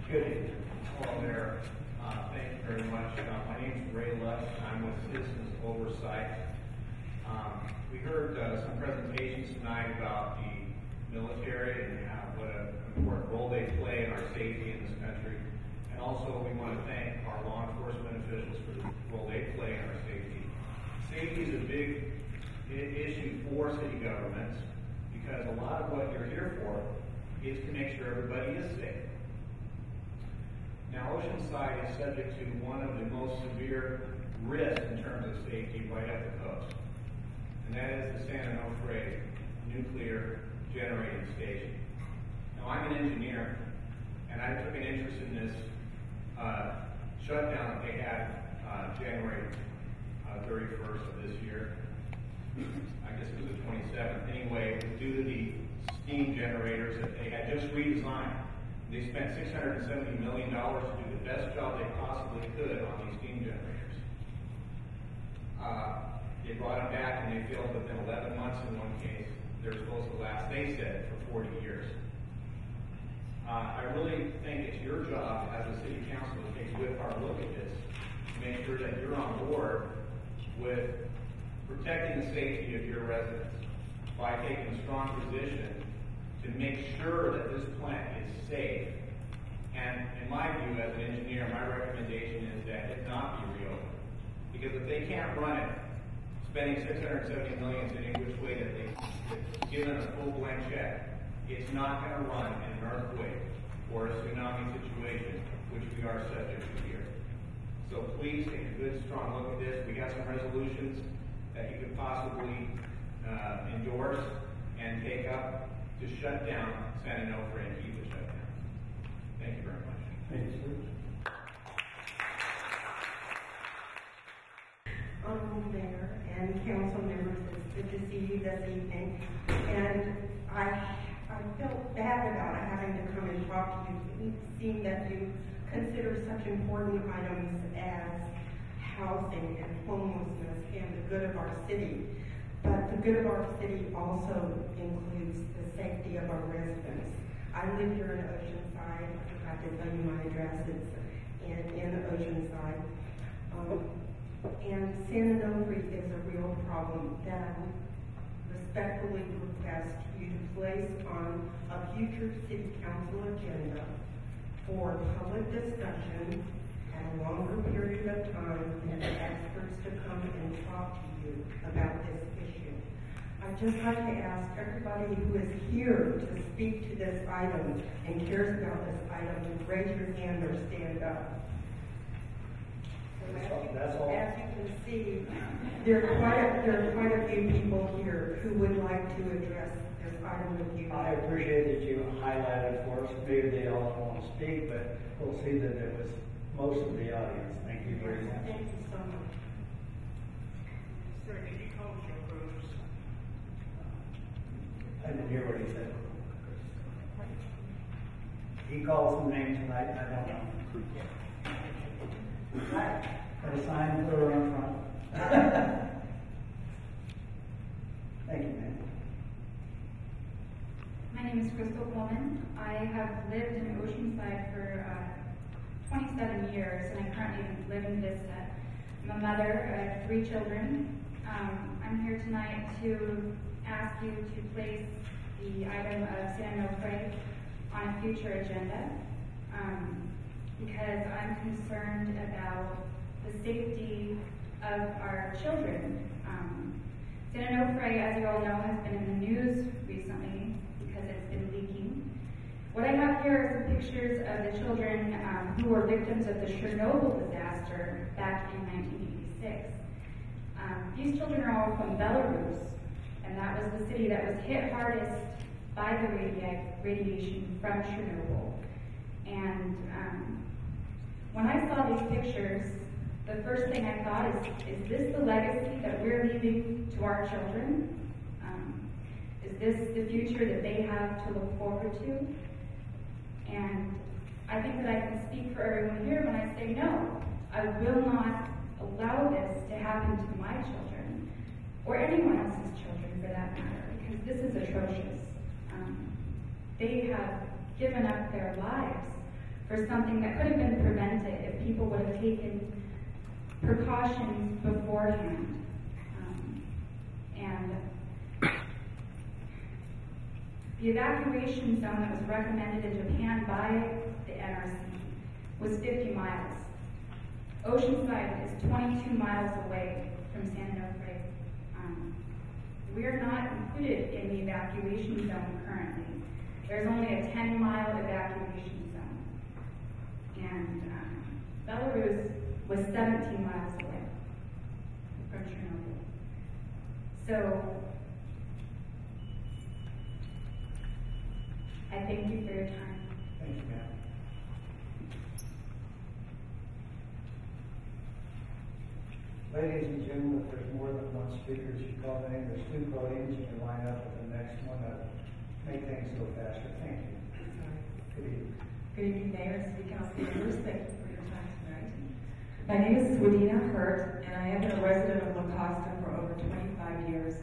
Good evening. Hello there. Thank you very much. My name is Ray Lutz. I'm with Citizens Oversight. We heard some presentations tonight about the military and what an important role they play in our safety in this country. And also we want to thank our law enforcement officials for the role they play in our safety. Safety is a big issue for city governments because a lot of what you're here for is to make sure everybody is safe. Now, Oceanside is subject to one of the most severe risks in terms of safety right up the coast, and that is the San Onofre nuclear generating station. Now, I'm an engineer, and I took an interest in this shutdown that they had January 31st of this year. I guess it was the 27th. Anyway, due to the steam generators that they had just redesigned. They spent $670 million to do the best job they possibly could on these steam generators. They brought them back and they failed within 11 months in one case. They're supposed to last, they said, for 40 years. I really think it's your job as a city council to take a good hard look at this, to make sure that you're on board with protecting the safety of your residents by taking a strong position to make sure that this plant is safe. And in my view, as an engineer, my recommendation is that it not be reopened. Because if they can't run it, spending $670 million in any which way that they've given a full blank check, it's not going to run in an earthquake or a tsunami situation, which we are subject to here. So please take a good, strong look at this. We got some resolutions that you could possibly endorse and take up to shut down San Onofre and keep it shut down. Thank you very much. Thank you, sir. Honorable Mayor and council members, it's good to see you this evening. And I felt bad about having to come and talk to you, seeing that you consider such important items as housing and homelessness and the good of our city. But the good of our city also includes the safety of our residents. I live here in Oceanside. I forgot to tell you my address. It's in Oceanside. And San Onofre is a real problem that I respectfully request you to place on a future city council agenda for public discussion at a longer period of time and for experts to come and talk to you about this issue. I'd just like to ask everybody who is here to speak to this item and cares about this item to raise your hand or stand up. So as you can see, there are quite a few people here who would like to address this item with you. I appreciate that you highlighted for us. Maybe they all don't want to speak, but we'll see that it was most of the audience. Thank you very much. Thank you so much. Sir, can you call your groups? I didn't hear what he said. He calls some names tonight, and I don't know. Got a sign put her in front. Thank you, ma'am. My name is Crystal Coleman. I have lived in Oceanside for 27 years, and I currently live in Vista. I'm a mother. I have 3 children. I'm here tonight to ask you to place the item of San Onofre on a future agenda because I'm concerned about the safety of our children. San Onofre, as you all know, has been in the news recently because it's been leaking. What I have here are some pictures of the children who were victims of the Chernobyl disaster back in 1986. These children are all from Belarus, and that was the city that was hit hardest by the radiation from Chernobyl. And when I saw these pictures, the first thing I thought is this the legacy that we're leaving to our children? Is this the future that they have to look forward to? And I think that I can speak for everyone here when I say no. I will not allow this to happen to my children, or anyone else's children for that matter, because this is atrocious. They have given up their lives for something that could have been prevented if people would have taken precautions beforehand. And the evacuation zone that was recommended in Japan by the NRC was 50 miles. Oceanside is 22 miles away from San Onofre. We are not included in the evacuation zone currently. There's only a 10-mile evacuation zone. And Belarus was 17 miles away from Chernobyl. So, I thank you for your time. Thank you, ma'am. Ladies and gentlemen, if there's more than one speaker, you call the name. There's two podiums. You can line up with the next one to make things go faster. Thank you. Good evening. Good evening, Mayor, City Council members. Thank you for your time tonight. My name is Swadina Hurt, and I have been a resident of La Costa for over 25 years.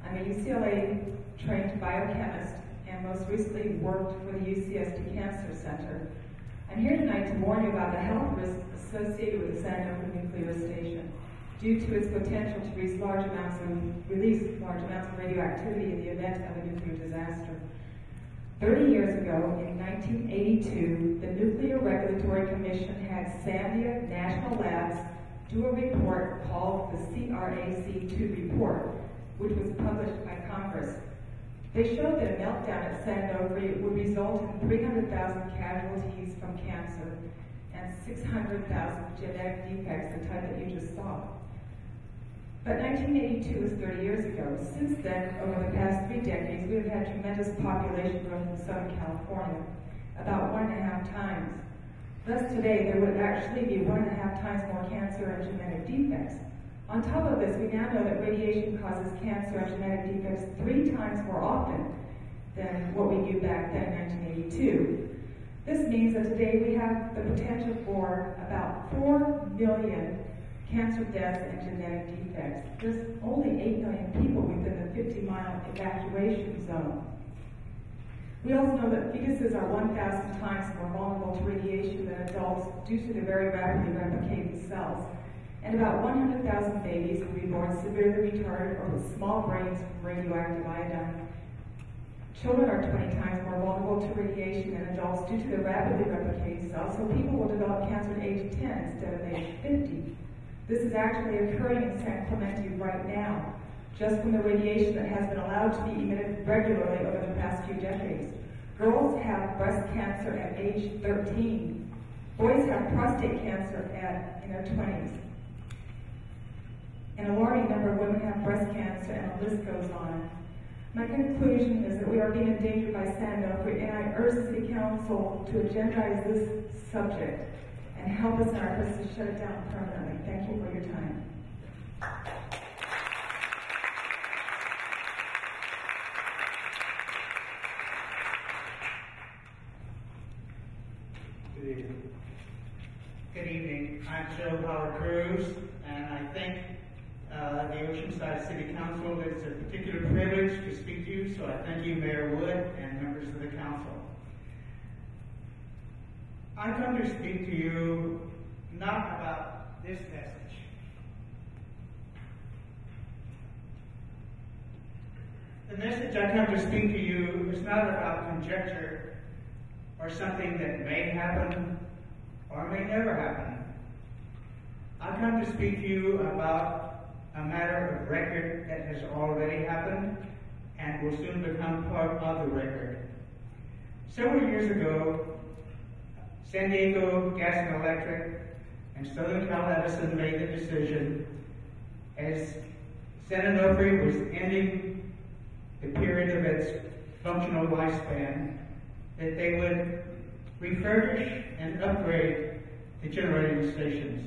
I'm a UCLA-trained biochemist and most recently worked for the UCSD Cancer Center. I'm here tonight to warn you about the health risks associated with the San Onofre nuclear station due to its potential to release large amounts of radioactivity in the event of a nuclear disaster. 30 years ago, in 1982, the Nuclear Regulatory Commission had Sandia National Labs do a report called the CRAC2 report, which was published by Congress. They showed that a meltdown at San Onofre would result in 300,000 casualties from cancer and 600,000 genetic defects, the type that you just saw. But 1982 was 30 years ago. Since then, over the past 3 decades, we have had tremendous population growth in Southern California, about 1.5 times. Thus today, there would actually be 1.5 times more cancer and genetic defects. On top of this, we now know that radiation causes cancer and genetic defects 3 times more often than what we knew back then in 1982. This means that today we have the potential for about 4 million cancer deaths and genetic defects. There's only 8 million people within the 50-mile evacuation zone. We also know that fetuses are 1,000 times more vulnerable to radiation than adults due to the very rapidly replicating cells. And about 100,000 babies will be born severely retarded or with small brains from radioactive iodine. Children are 20 times more vulnerable to radiation than adults due to the rapidly replicating cells, so people will develop cancer at age 10 instead of age 50. This is actually occurring in San Clemente right now, just from the radiation that has been allowed to be emitted regularly over the past few decades. Girls have breast cancer at age 13. Boys have prostate cancer in their 20s. An alarming number of women have breast cancer, and the list goes on. My conclusion is that we are being endangered by San Onofre, and I urge the City Council to agendize this subject and help us in our efforts to shut it down permanently. Thank you for your time. Good evening. Good evening. I'm Joe Howard Cruz, and I thank the Oceanside City Council. It's a particular privilege to speak to you, so I thank you, Mayor Wood, and members of the council. I come to speak to you not about this message. The message I come to speak to you is not about conjecture or something that may happen or may never happen. I come to speak to you about a matter of record that has already happened and will soon become part of the record. Several years ago, San Diego Gas and Electric and Southern Cal Edison made the decision, as San Onofre was ending the period of its functional lifespan, that they would refurbish and upgrade the generating stations.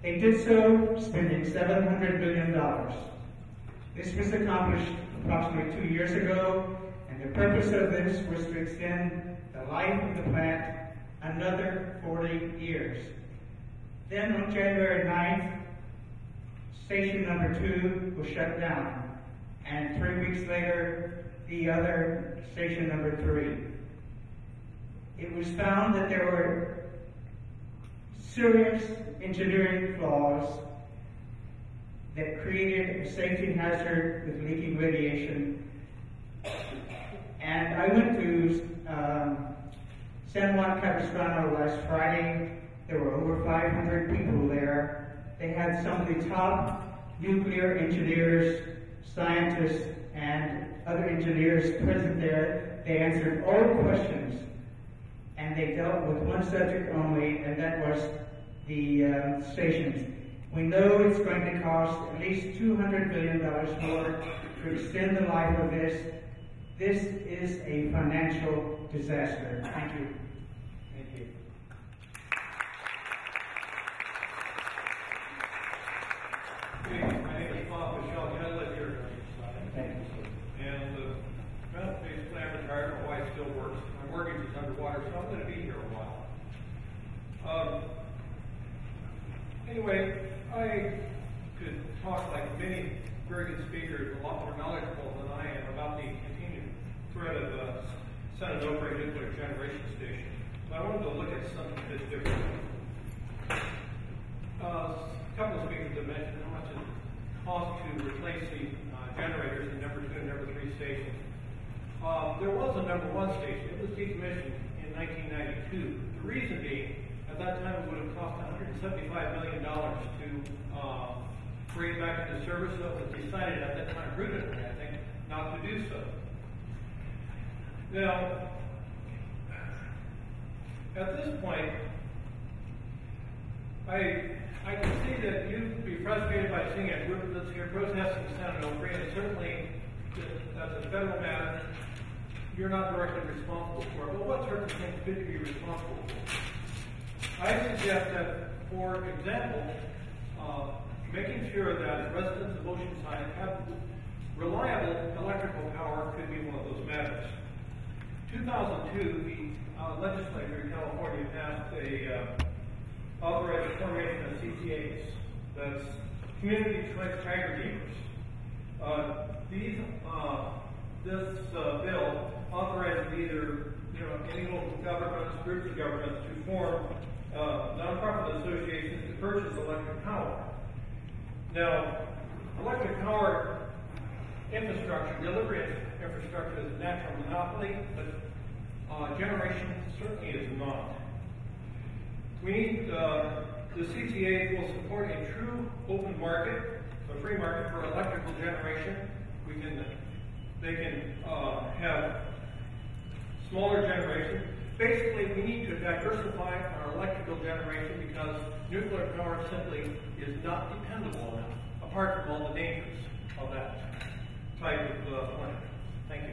They did so, spending $700 million. This was accomplished approximately 2 years ago, and the purpose of this was to extend the life of the plant another 40 years. Then on January 9th, station number 2 was shut down, and 3 weeks later, the other station number 3. it was found that there were serious engineering flaws that created a safety hazard with leaking radiation. And I went to San Juan Capistrano last Friday. There were over 500 people there. They had some of the top nuclear engineers, scientists, and other engineers present there. They answered all the questions, and they dealt with one subject only, and that was the stations. We know it's going to cost at least $200 million more to extend the life of this. This is a financial disaster. Thank you. Thank you. My name is Bob Michelle. I live here. Thank you, sir. And basically I'm retired. My wife still works. My mortgage is underwater, so I'm going to be here a while. Anyway, I could talk like many very good speakers, a lot more knowledgeable than I am about the continued threat of San Onofre nuclear generation station. But I wanted to look at something a bit different. A couple of speakers have mentioned how much it costs to replace the generators in number 2 and number 3 stations. There was a number 1 station. It was decommissioned in 1992. The reason being, at that time it would have cost $175 million to bring it back into service, so it was decided at that time, prudently, I think, not to do so. Now, at this point, I can see that you'd be frustrated by seeing a group that's here protesting San Onofre, and certainly that's a federal matter. You're not directly responsible for it. But what sorts of things could you be responsible for? I suggest that, for example, making sure that residents of Oceanside have reliable electrical power could be one of those matters. 2002, the legislature in California passed a authorized formation of CCAs. That's community choice aggregators. This bill authorizes either any local governments, groups of governments to form nonprofit associations to purchase electric power. Now, electric power infrastructure, delivery infrastructure is a natural monopoly, but generation certainly is not. We need, the CCA will support a true open market, a free market for electrical generation. They can have smaller generation. Basically, we need to diversify our electrical generation because nuclear power simply is not dependable enough, apart from all the dangers of that type of plant. Thank you.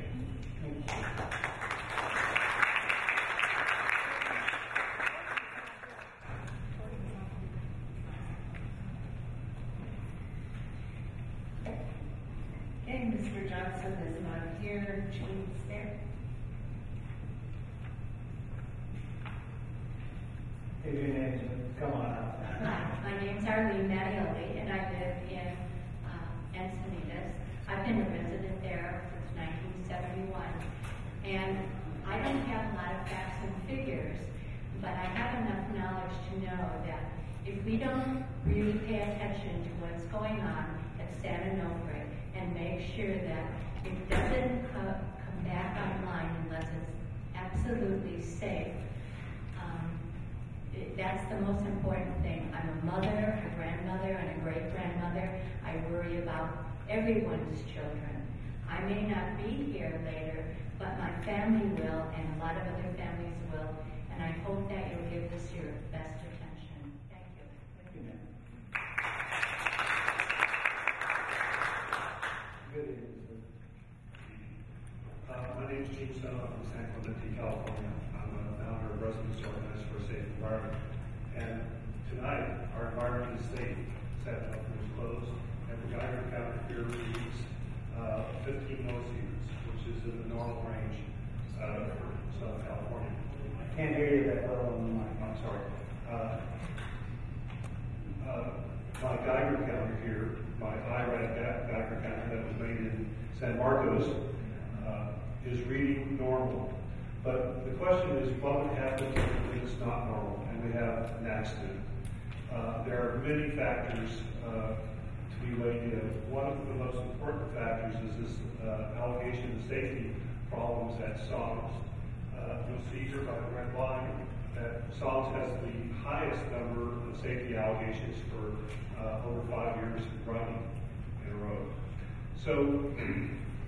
Okay, Mr. Johnson is not here. Jean's there. If your name's, come on up. My name's Arlene Mattioli, and I live in Encinitas. I've been a resident there since 1971, and I don't have a lot of facts and figures, but I have enough knowledge to know that if we don't really pay attention to what's going on at San Onofre and make sure that it doesn't come back online unless it's absolutely safe, that's the most important thing. I'm a mother, a grandmother, and a great-grandmother. I worry about everyone's children. I may not be here later, but my family will, and a lot of other families will, and I hope that you'll give this your best attention. Thank you. Thank you, ma'am. Good evening, sir. My name is Gene Stone. I'm from San Clemente, California. I'm a founder of Residents Organized for a Safe Environment. And tonight, our environment is safe. San Onofre is closed, and the Geiger counter here reads 15 milliseconds, which is in the normal range for Southern California. I can't hear you that well on the mic. I'm sorry. My Geiger counter here, my IRAD Geiger counter that was made in San Marcos, is reading normal. But the question is, what would happen if it's not normal and we have an accident? There are many factors to be weighed in. One of the most important factors is this allegation of safety problems at SOMS. You'll see here by the red line that SOMS has the highest number of safety allegations for over 5 years running in a row. So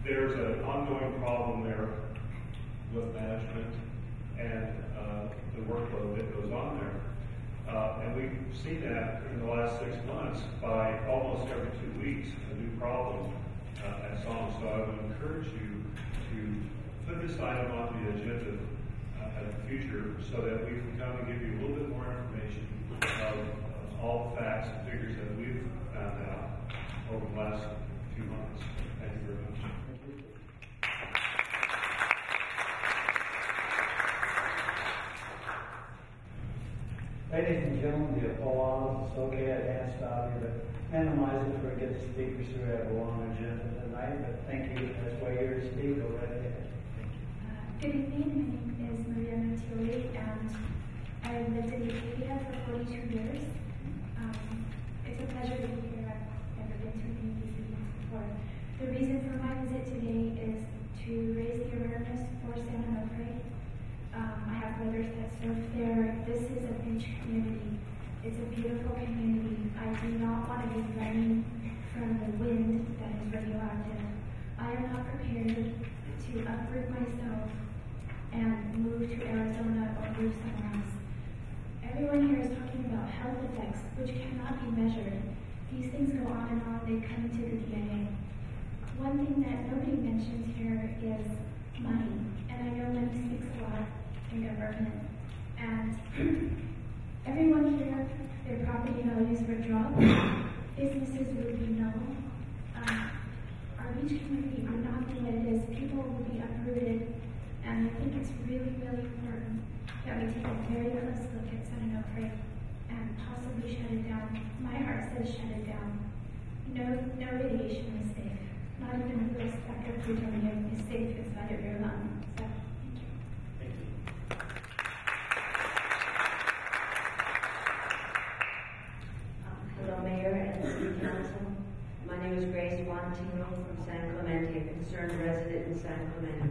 there's an ongoing problem there with management and the workload that goes on there. And we've seen that in the last 6 months by almost every 2 weeks, a new problem at SOMS. So I would encourage you to put this item on the agenda in the future so that we can come and give you a little bit more information of all the facts and figures that we've found out over the last few months. Thank you very much. Ladies and gentlemen, the applause, it's okay, I danced out here, but minimize it for good speakers who have a long agenda tonight, but thank you, that's why you're here to speak, go right ahead. Good evening, my name is Maria Matili, and I've lived in Acadia for 42 years. It's a pleasure to be here. I've never been to any of these meetings before. The reason for my visit today is to raise the awareness for San Onofre. I have brothers that serve there. This is a beach community. It's a beautiful community. I do not want to be running from the wind that is radioactive. I am not prepared to uproot myself and move to Arizona or move somewhere else. Everyone here is talking about health effects, which cannot be measured. These things go on and on, they come into the DNA. One thing that nobody mentions here is money. And I know money speaks a lot in government. And everyone here, their property values would drop, businesses would be null. Our beach community would not be what it is. People would be uprooted. And I think it's really, really important that we take a very close look at San Onofre and possibly shut it down. My heart says shut it down. No radiation is safe. Not even a little speck of plutonium is safe inside of your lung. So, thank you. Hello, Mayor and City Council. My name is Grace Montino from San Clemente, a concerned resident in San Clemente.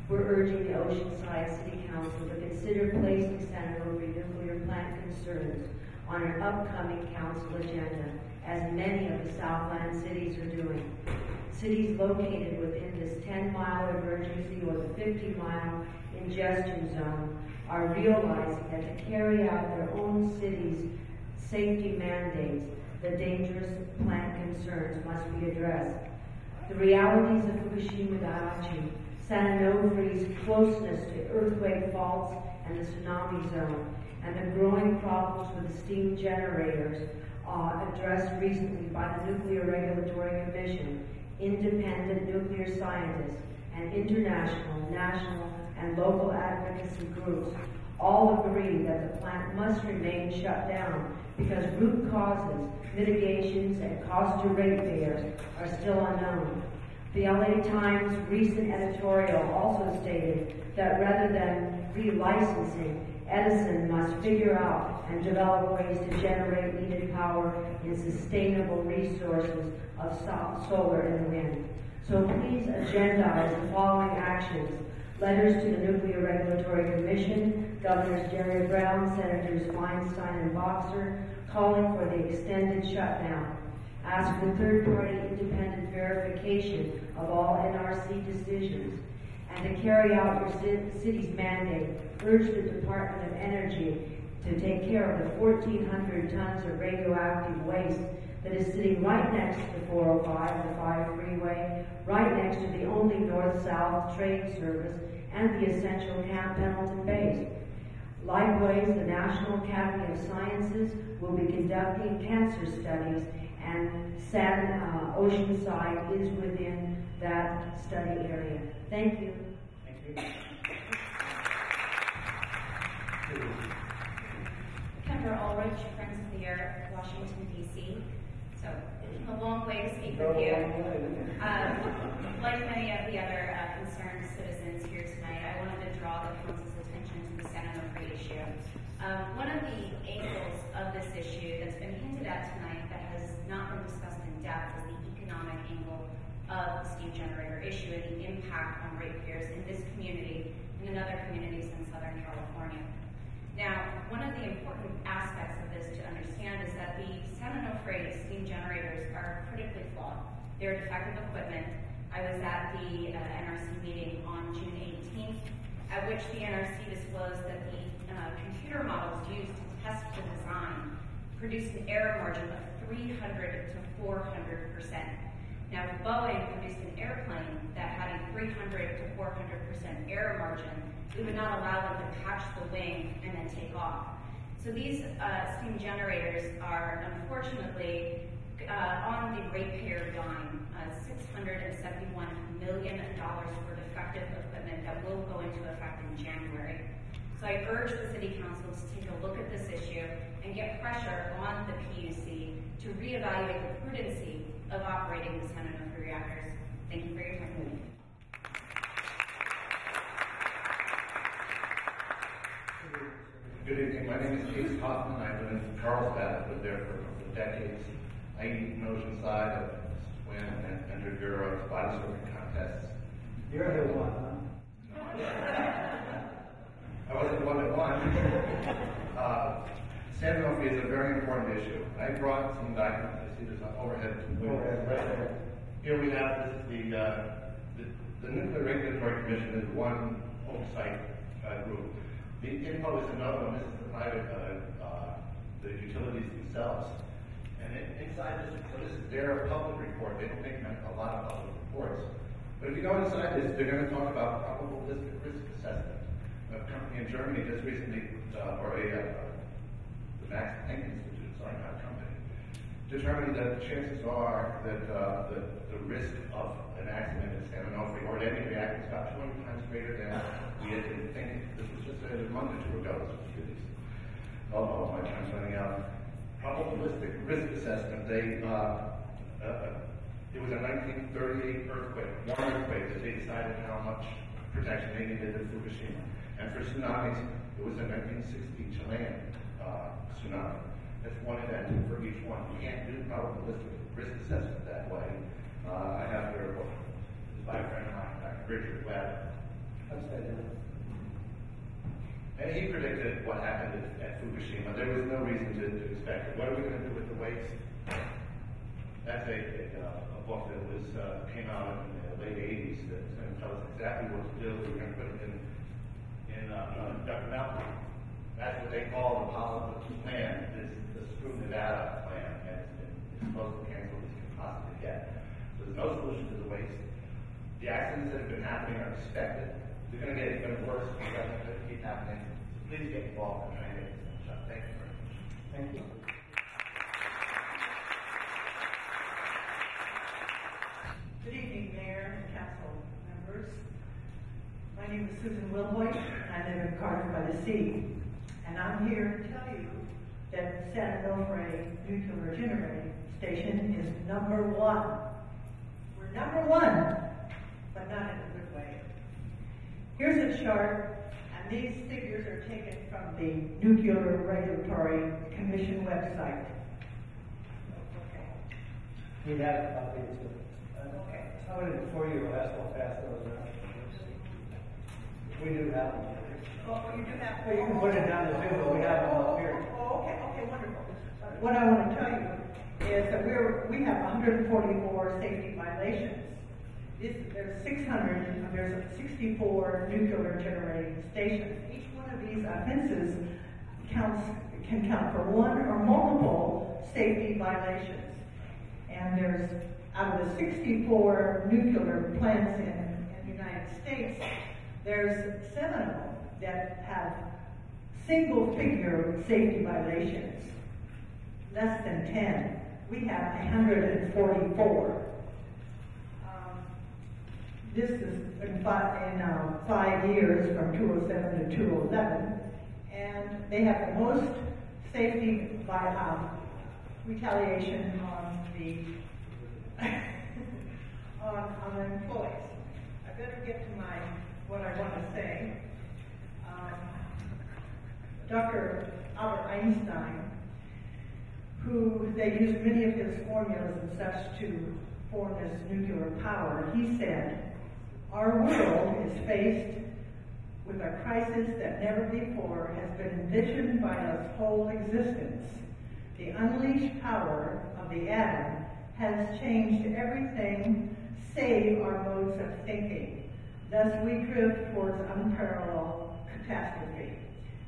We're urging the Oceanside City Council to consider placing San Onofre nuclear plant concerns on an upcoming council agenda, as many of the Southland cities are doing. Cities located within this 10-mile emergency or the 50-mile ingestion zone are realizing that to carry out their own city's safety mandates, the dangerous plant concerns must be addressed. The realities of Fukushima Daiichi, San Onofre's closeness to earthquake faults and the tsunami zone, and the growing problems with the steam generators addressed recently by the Nuclear Regulatory Commission, independent nuclear scientists, and international, national, and local advocacy groups all agree that the plant must remain shut down because root causes, mitigations, and cost to ratepayers are still unknown. The LA Times recent editorial also stated that rather than relicensing, Edison must figure out and develop ways to generate needed power in sustainable resources of solar and wind. So please agendize the following actions: letters to the Nuclear Regulatory Commission, Governors Jerry Brown, Senators Feinstein and Boxer, calling for the extended shutdown. Ask for third-party independent verification of all NRC decisions. And to carry out your city's mandate, urge the Department of Energy to take care of the 1,400 tons of radioactive waste that is sitting right next to the 405, the 5 freeway, right next to the only north-south train service and the essential Camp Pendleton base. Likewise, the National Academy of Sciences will be conducting cancer studies, and San Oceanside is within that study area. Thank you. Thank you. Kendra Ulrich, Friends of the Earth, Washington, D.C. So, a long way to speak with you. Like many of the other concerned citizens here tonight, I wanted to draw the council's attention to the San Onofre issue. One of the angles of this issue that's been hinted at tonight that has not been discussed in depth is the economic angle of the steam generator issue and the impact on ratepayers in this community and in other communities in Southern California. Now, one of the important aspects of this to understand is that the San Onofre steam generators are critically flawed. They're defective equipment. I was at the NRC meeting on June 18th, at which the NRC disclosed that the computer models used to test the design produced an error margin of 300 to 400%. Now, if Boeing produced an airplane that had a 300 to 400% error margin, we would not allow them to patch the wing and then take off. So these steam generators are unfortunately on the ratepayer dime, $671 million for defective equipment that will go into effect in January. So I urge the City Council to take a look at this issue and get pressure on the PUC to reevaluate the prudency of operating the San Onofre reactors. Thank you for your time. Good evening. My name is Keith Hoffman. I've been in Carlsbad. I've lived there for decades. I eat in Oceanside. I swim and entered Euro body swimming contests. You're the one, huh? I wasn't the one that won. San Onofre is a very important issue. I brought some documents. I see there's an overhead. Right there. Here we have this is the Nuclear Regulatory Commission is one oversight group. The info is another one. This is the private, the utilities themselves. And inside this, so this is their public report. They don't make a lot of public reports. But if you go inside this, they're going to talk about probabilistic risk assessment. A company in Germany just recently, the Max Planck Institute, sorry, not a company, determined that the chances are that the risk of an accident at San Onofre or at any reactor is about 20 times greater than we had been thinking. This was just a month or two ago. My time's running out. Probabilistic risk assessment. It was a 1938 earthquake, one earthquake, that they decided how much protection they needed at Fukushima. And for tsunamis, it was a 1960 Chilean tsunami. That's one event for each one. You can't do probabilistic risk assessment that way. I have here a book. It's by a friend of mine, Dr. Richard Webb. And he predicted what happened at Fukushima. There was no reason to expect it. What are we going to do with the waste? That's a book that came out in the late 80s that's going to tell us exactly what to do. We're going to put it in Duck Mountain. That's what they call the Apollo plan, the Screw Nevada plan, and it's supposed to cancel as you can possibly get. So there's no solution to the waste. The accidents that have been happening are expected. They're going to get even worse. It's going to keep happening. So please get involved and try and get this thing shut. Thank you very much. Thank you. Good evening, Mayor and Council members. My name is Susan Wilhoit, and I live in Carter by the Sea. And I'm here to tell you that San Onofre Nuclear Generating Station is number one. We're number one, but not in a good way. Here's a chart, and these figures are taken from the Nuclear Regulatory Commission website. Okay. We have a copy too. Okay. Somebody before you asked how fast those are. We do have them. Oh, you do have. Well, you can put it down the table, but we have them up here. Oh, okay, wonderful. What I want to tell you is that we have 144 safety violations. There's 64 nuclear generating stations. Each one of these offenses can count for one or multiple safety violations. And there's, out of the 64 nuclear plants in the United States, there's 7 of them that have single-figure safety violations, less than 10. We have 144. This is in 5 years, from 2007 to 2011, and they have the most safety retaliation on the on employees. I better get to what I want to say. Dr. Albert Einstein, who they used many of his formulas and such to form this nuclear power, he said, "Our world is faced with a crisis that never before has been envisioned by its whole existence. The unleashed power of the atom has changed everything save our modes of thinking. Thus we drift towards unparalleled catastrophe."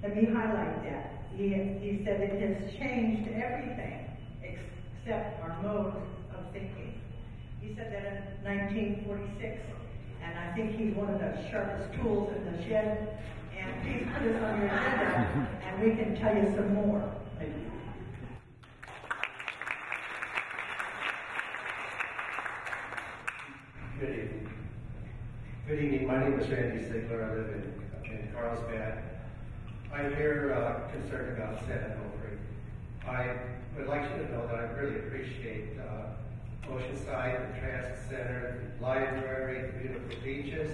Let me highlight that. He said it has changed everything except our modes of thinking. He said that in 1946, and I think he's one of the sharpest tools in the shed. And please put this on your agenda, and we can tell you some more. Thank you. Good evening. Good evening. My name is Randy Ziegler. I live in Carlsbad. I'm here concerned about San Onofre. I would like you to know that I really appreciate Oceanside, the Transit Center, the library, the beautiful beaches,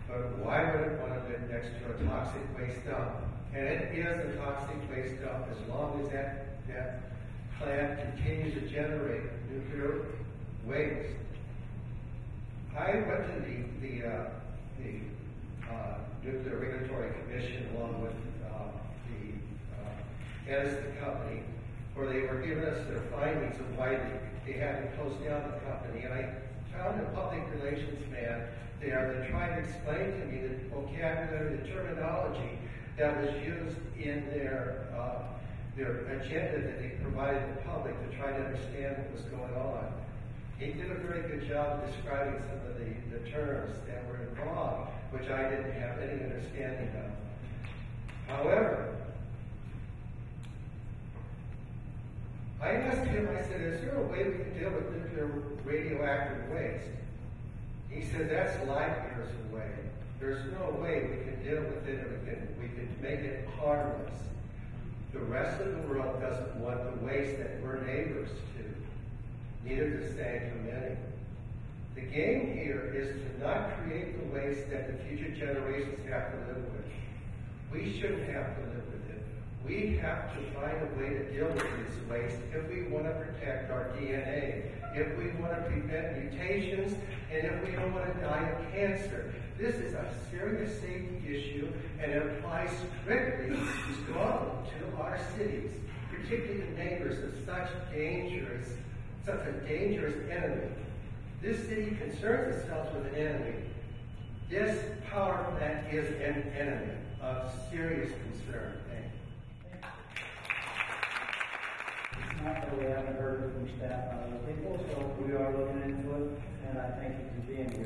but why would it want to live next to a toxic waste dump? And it is a toxic waste dump as long as that plant continues to generate nuclear waste. I went to the Nuclear Regulatory Commission along with the heads of the company, where they were giving us their findings of why they had to close down the company. And I found a public relations man there that tried to explain to me the vocabulary, the terminology that was used in their agenda that they provided the public to try to understand what was going on. He did a very good job describing some of the terms that were involved, which I didn't have any understanding of. However, I asked him, I said, is there a way we can deal with nuclear radioactive waste? He said, that's light years away. There's no way we can deal with it and we can make it harmless. The rest of the world doesn't want the waste that we're neighbors to. Neither does San Clemente. The game here is to not create the waste that the future generations have to live with. We shouldn't have to live with it. We have to find a way to deal with this waste if we want to protect our DNA, if we want to prevent mutations, and if we don't want to die of cancer. This is a serious safety issue, and it applies strictly to our cities, particularly the neighbors of such a dangerous enemy. This city concerns itself with an enemy. This power plant is an enemy of serious concern. Thank you. It's not that we haven't heard from staff and other people, so we are looking into it, and I thank you for being here.